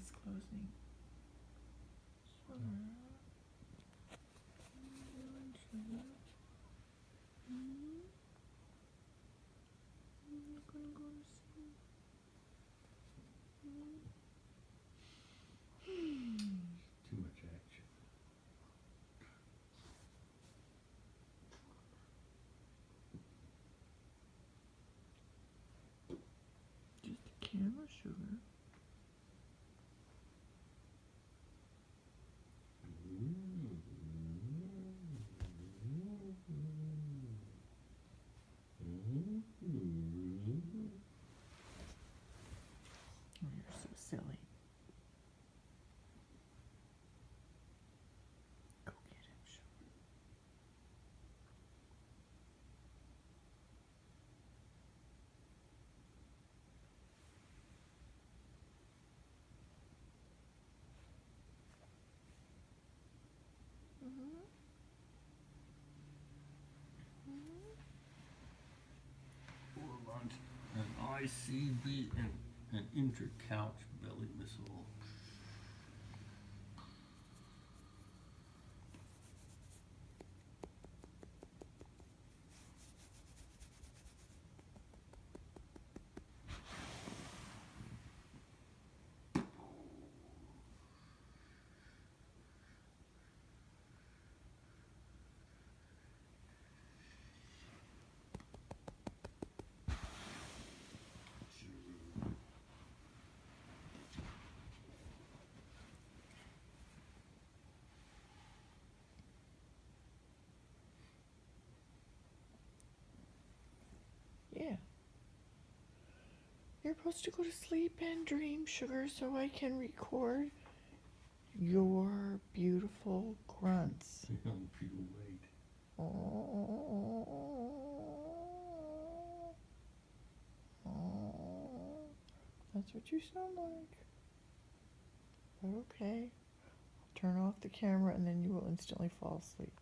eyes closing. Sugar. Sugar. You're gonna go to sleep. Too much action. Just a camera, sugar. Oh, you're so silly. Go get him, sugar. Ormont, an ICB, an intra-couch belly missile. Yeah. You're supposed to go to sleep and dream, sugar, so I can record your beautiful grunts. Young people wait. Oh, that's what you sound like. But okay. I'll turn off the camera and then you will instantly fall asleep.